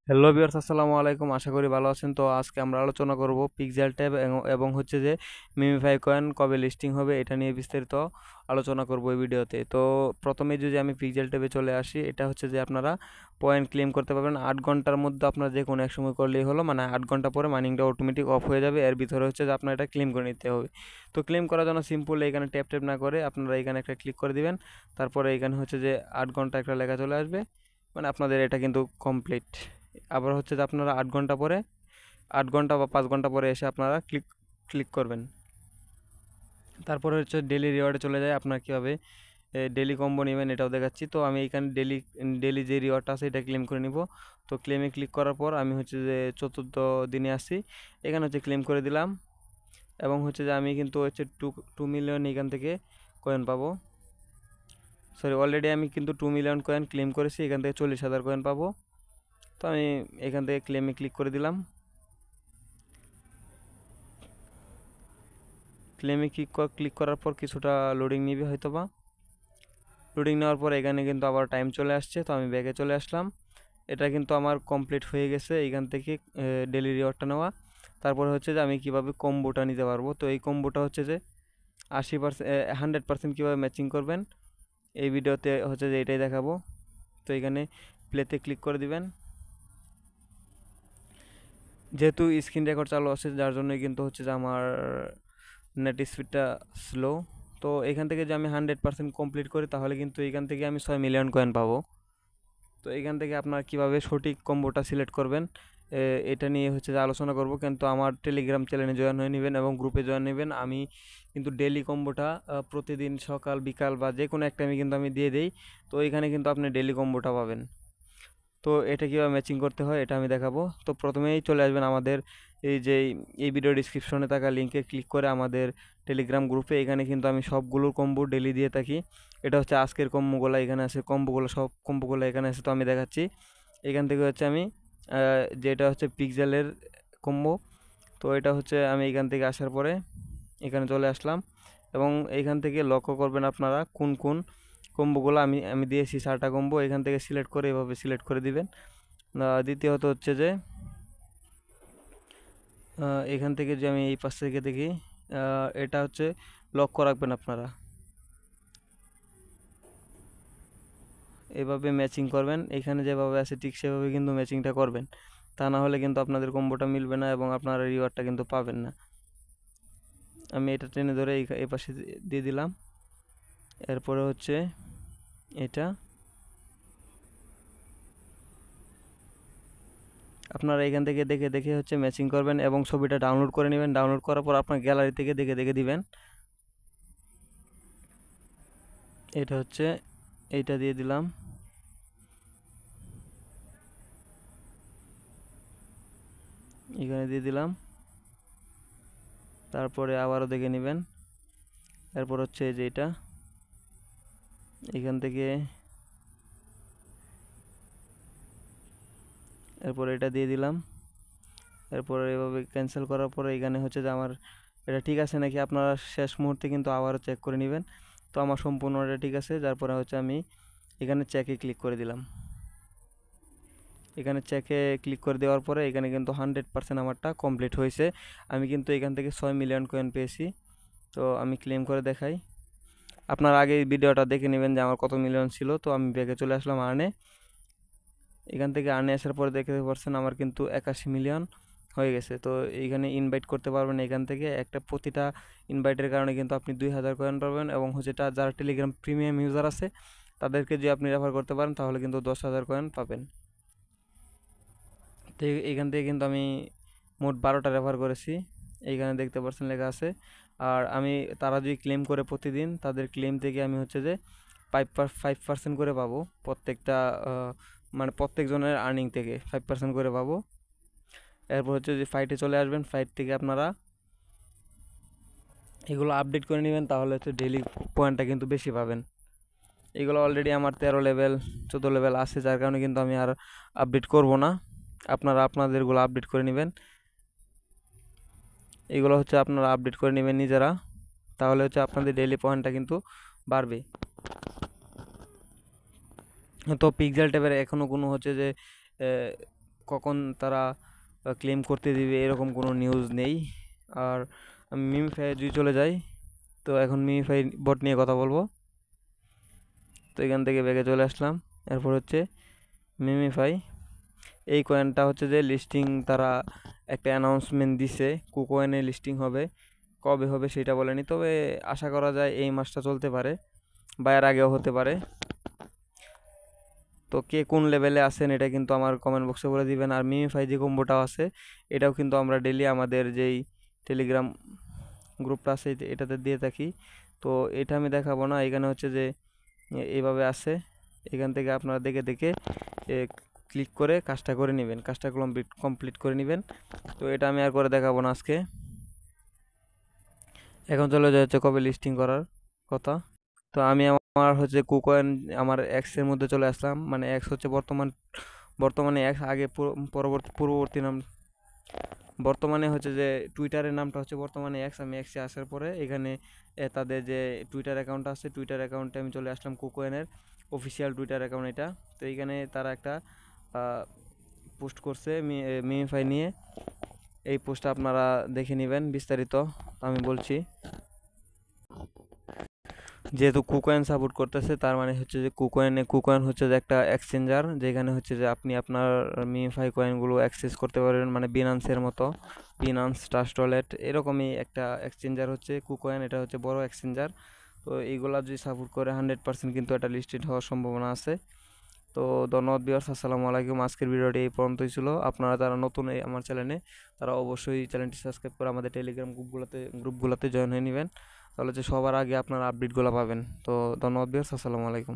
Hello viewers, আসসালামু আলাইকুম। আশা করি ভালো আছেন। তো আজকে আমরা আলোচনা করব পিক্সেল ট্যাব এবং হচ্ছে যে মিমিফাই কয়েন কবে লিস্টিং হবে এটা নিয়ে বিস্তারিত আলোচনা করব এই ভিডিওতে। তো প্রথমে যদি আমি পিক্সেল ট্যাবে চলে আসি, এটা হচ্ছে যে আপনারা পয়েন্ট ক্লেম করতে পারবেন 8 ঘন্টার মধ্যে। আপনারা যে কোনো এক সময় করলেই হলো, মানে 8 ঘন্টা পরে মাইনিংটা অটোমেটিক অফ হয়ে যাবে। এর ভিতরে হচ্ছে যে আপনার এটা ক্লেম করে নিতে হবে। তো ক্লেম করার জন্য সিম্পল এখানে ট্যাপ ট্যাপ না করে আপনারা এখানে একটা ক্লিক করে দিবেন। তারপরে এখানে হচ্ছে যে 8 ঘন্টা একটা লেখা চলে আসবে, মানে আপনাদের এটা কিন্তু কমপ্লিট। আবার হচ্ছে যে আপনারা 8 ঘন্টা পরে, 8 ঘন্টা বা 5 ঘন্টা পরে এসে আপনারা ক্লিক ক্লিক করবেন। তারপরে হচ্ছে ডেলি রিওয়ার্ডে চলে যায়। আপনার কীভাবে ডেলি কম্বো নেবেন এটাও দেখাচ্ছি। তো আমি এখানে ডেলি ডেলি যে রিওয়ার্ডটা আছে এটা ক্লেম করে নিব। তো ক্লেমে ক্লিক করার পর আমি হচ্ছে যে চতুর্থ দিনে আসি, এখানে হচ্ছে ক্লেম করে দিলাম। এবং হচ্ছে যে আমি কিন্তু হচ্ছে 2 মিলিয়ন এখান থেকে কয়েন পাবো। সরি, অলরেডি আমি কিন্তু 2 মিলিয়ন কয়েন ক্লেম করেছি, এখান থেকে 40,000 কয়েন পাবো। তো আমি এখান থেকে ক্লেমে ক্লিক করে দিলাম। ক্লেমে ক্লিক করার পর কিছুটা লোডিং নিবে হয়তোবা। লোডিং নেওয়ার পর এখানে কিন্তু আবার টাইম চলে আসছে, তো আমি ব্যাগে চলে আসলাম। এটা কিন্তু আমার কমপ্লিট হয়ে গেছে এইখান থেকে ডেলি রিওয়ার্ডটা নেওয়া। তারপরে হচ্ছে যে আমি কিভাবে কম্বোটা নিতে পারবো। তো এই কম্বোটা হচ্ছে যে 80%, 100% কীভাবে ম্যাচিং করবেন এই ভিডিওতে হচ্ছে যে এটাই দেখাবো। তো এখানে প্লেতে ক্লিক করে দিবেন। যেহেতু স্ক্রিন রেকর্ড চালু আছে যার জন্যই কিন্তু হচ্ছে যে আমার নেট স্পিডটা স্লো। তো এখান থেকে যে আমি 100% কমপ্লিট করি তাহলে কিন্তু এখান থেকে আমি 6 মিলিয়ন কয়েন পাবো। তো এখান থেকে আপনার কিভাবে সঠিক কম্বোটা সিলেক্ট করবেন এটা নিয়ে হচ্ছে যে আলোচনা করব। কিন্তু আমার টেলিগ্রাম চ্যানেলে জয়েন হয়ে নেবেন এবং গ্রুপে জয়েন নেবেন। আমি কিন্তু ডেলি কম্বোটা প্রতিদিন সকাল বিকাল বা যে কোনো এক টাইমে কিন্তু আমি দিয়ে দেই। তো এখানে কিন্তু আপনি ডেলি কম্বোটা পাবেন। তো এটা কীভাবে ম্যাচিং করতে হয় এটা আমি দেখাবো। তো প্রথমেই চলে আসবেন আমাদের এই যে এই ভিডিও ডিসক্রিপশনে থাকা লিঙ্কে ক্লিক করে আমাদের টেলিগ্রাম গ্রুপে। এখানে কিন্তু আমি সবগুলো কম্বো ডেলি দিয়ে থাকি। এটা হচ্ছে আজকের কম্বোগুলো, এখানে আছে কম্বোগুলো, সব কম্বোগুলো এখানে আছে। তো আমি দেখাচ্ছি এখান থেকে হচ্ছে আমি যেটা হচ্ছে পিক্সেলের কম্বো। তো এটা হচ্ছে আমি এখান থেকে আসার পরে এখানে চলে আসলাম এবং এইখান থেকে লক্ষ্য করবেন আপনারা কোন কোন কম্বোগুলো আমি আমি দিয়েছি। 4টা কম্বো এখান থেকে সিলেক্ট করে এভাবে সিলেক্ট করে দিবেন। দ্বিতীয়ত হচ্ছে যে এখান থেকে যে আমি এই পাশ থেকে দেখি, এটা হচ্ছে লক্ষ্য রাখবেন আপনারা, এভাবে ম্যাচিং করবেন। এখানে যেভাবে আছে ঠিক সেভাবে কিন্তু ম্যাচিংটা করবেন, তা না হলে কিন্তু আপনাদের কম্বোটা মিলবে না এবং আপনারা রিওয়ার্ডটা কিন্তু পাবেন না। আমি এটা টেনে ধরে এই পাশে দিয়ে দিলাম। এরপরে হচ্ছে এটা আপনারা এখান থেকে দেখে দেখে হচ্ছে ম্যাচিং করবেন এবং ছবিটা ডাউনলোড করে নেবেন। ডাউনলোড করার পর আপনার গ্যালারি থেকে দেখে দেখে দিবেন। এটা হচ্ছে এইটা দিয়ে দিলাম। এখানে দিয়ে দিলাম। তারপরে আবারও দেখে নেবেন। এরপর হচ্ছে যে এটা এখান থেকে, এরপর এটা দিয়ে দিলাম। এরপর এভাবে ক্যান্সেল করার পরে এখানে হচ্ছে যে আমার এটা ঠিক আছে নাকি আপনারা শেষ মুহূর্তে কিন্তু আবারও চেক করে নেবেন। তো আমার সম্পূর্ণ এটা ঠিক আছে, যার পরে হচ্ছে আমি এখানে চেকে ক্লিক করে দিলাম। এখানে চেকে ক্লিক করে দেওয়ার পরে এখানে কিন্তু 100% আমারটা কমপ্লিট হয়েছে। আমি কিন্তু এখান থেকে 6 মিলিয়ন কয়েন পেয়েছি। তো আমি ক্লেম করে দেখাই। আপনার আগে এই ভিডিওটা দেখে নেবেন যে আমার কত মিলিয়ন ছিল। তো আমি ব্যাগে চলে আসলাম আর্নে। এখান থেকে আর্নে আসার পরে দেখতে পাচ্ছেন আমার কিন্তু 81 মিলিয়ন হয়ে গেছে। তো এইখানে ইনভাইট করতে পারবেন এখান থেকে। একটা প্রতিটা ইনভাইটের কারণে কিন্তু আপনি 2,000 কয়েন পাবেন এবং হচ্ছে যারা টেলিগ্রাম প্রিমিয়াম ইউজার আছে তাদেরকে যদি আপনি রেফার করতে পারেন তাহলে কিন্তু 10,000 কয়েন পাবেন। তো এইখান থেকে কিন্তু আমি মোট 12টা রেফার করেছি, এইখানে দেখতে পাচ্ছেন লেখা আছে। আর আমি তারা যদি ক্লেম করে প্রতিদিন, তাদের ক্লেম থেকে আমি হচ্ছে যে 5% করে পাবো প্রত্যেকটা, মানে প্রত্যেকজনের আর্নিং থেকে 5% করে পাবো। এরপর হচ্ছে যে ফাইটে চলে আসবেন, ফাইট থেকে আপনারা এগুলো আপডেট করে নেবেন, তাহলে হচ্ছে ডেইলি পয়েন্টটা কিন্তু বেশি পাবেন। এগুলো অলরেডি আমার 13 লেভেল 14 লেভেল আছে, যার কারণে কিন্তু আমি আর আপডেট করব না। আপনারা আপনাদেরগুলো আপডেট করে নেবেন। এগুলো হচ্ছে আপনারা আপডেট করে নেবেন নিজেরা, তাহলে হচ্ছে আপনাদের ডেইলি পয়েন্টটা কিন্তু বাড়বে। তো পিক্সেল ট্যাবের এখনও কোনো হচ্ছে যে কখন তারা ক্লেম করতে দিবে এরকম কোনো নিউজ নেই। আর আমি মিমিফাই যদি চলে যাই, তো এখন মিমিফাই বট নিয়ে কথা বলবো। তো এখান থেকে ব্যাগে চলে আসলাম। এরপর হচ্ছে মিমিফাই, এই কয়েনটা হচ্ছে যে লিস্টিং তারা একটা অ্যানাউন্সমেন্ট দিছে, কুকয়েনে লিস্টিং হবে, কবে হবে সেটা বলেনি, তবে আশা করা যায় এই মাসটা চলতে পারে বা এর আগেও হতে পারে। তো কে কোন লেভেলে আছেন এটা কিন্তু আমার কমেন্ট বক্সে বলে দিবেন। আর মিমিফাই যে কম্বোটাও আছে এটাও কিন্তু আমরা ডেলি আমাদের যেই টেলিগ্রাম গ্রুপটা আছে এটাতে দিয়ে থাকি। তো এটা আমি দেখাবো না, এখানে হচ্ছে যে এইভাবে আছে, এখান থেকে আপনারা দেখে দেখে ক্লিক করে কাজটা করে নেবেন, কাজটা কমপ্লিট করে নেবেন। তো এটা আমি আর করে দেখাবো না আজকে। এখন চলে যায় হচ্ছে কবে লিস্টিং করার কথা। তো আমি আমার হচ্ছে কুকয়েন আমার এক্স এর মধ্যে চলে আসলাম, মানে এক্স হচ্ছে বর্তমানে এক্স, আগে পূর্ববর্তী নাম বর্তমানে হচ্ছে যে টুইটারের নামটা হচ্ছে বর্তমানে এক্স। আমি এক্সে আসার পরে এখানে তাদের যে টুইটার অ্যাকাউন্ট আছে, টুইটার অ্যাকাউন্টে আমি চলে আসলাম, কুকয়েনের অফিসিয়াল টুইটার অ্যাকাউন্ট এটা। তো এইখানে তারা একটা পোস্ট করছে মিমিফাই নিয়ে, এই পোস্টটা আপনারা দেখে নেবেন বিস্তারিত। আমি বলছি, যেহেতু কুকয়েন সাপোর্ট করতেছে তার মানে হচ্ছে যে কুকয়েন হচ্ছে যে একটা এক্সচেঞ্জার, যেখানে হচ্ছে যে আপনি আপনার মিমিফাই কয়েনগুলো অ্যাক্সেস করতে পারবেন, মানে বিনান্সের মতো, বিনান্স, ট্রাস্ট ওয়ালেট এরকমই একটা এক্সচেঞ্জার হচ্ছে কুকয়েন, এটা হচ্ছে বড় এক্সচেঞ্জার। তো এইগুলা যদি সাপোর্ট করে 100% কিন্তু এটা লিস্টেড হওয়ার সম্ভাবনা আছে। তো ধন্যবাদ ভিউয়ার্স, আসসালামু আলাইকুম। আজকের ভিডিওটি এই পর্যন্তই ছিল। আপনারা যারা নতুন এই আমার চ্যানেলে, তারা অবশ্যই চ্যানেলটি সাবস্ক্রাইব করে আমাদের টেলিগ্রাম গ্রুপগুলোতে জয়েন হয়ে নেবেন, তাহলে যে সবার আগে আপনারা আপডেটগুলো পাবেন। তো ধন্যবাদ ভিউয়ার্স, আসসালামু আলাইকুম।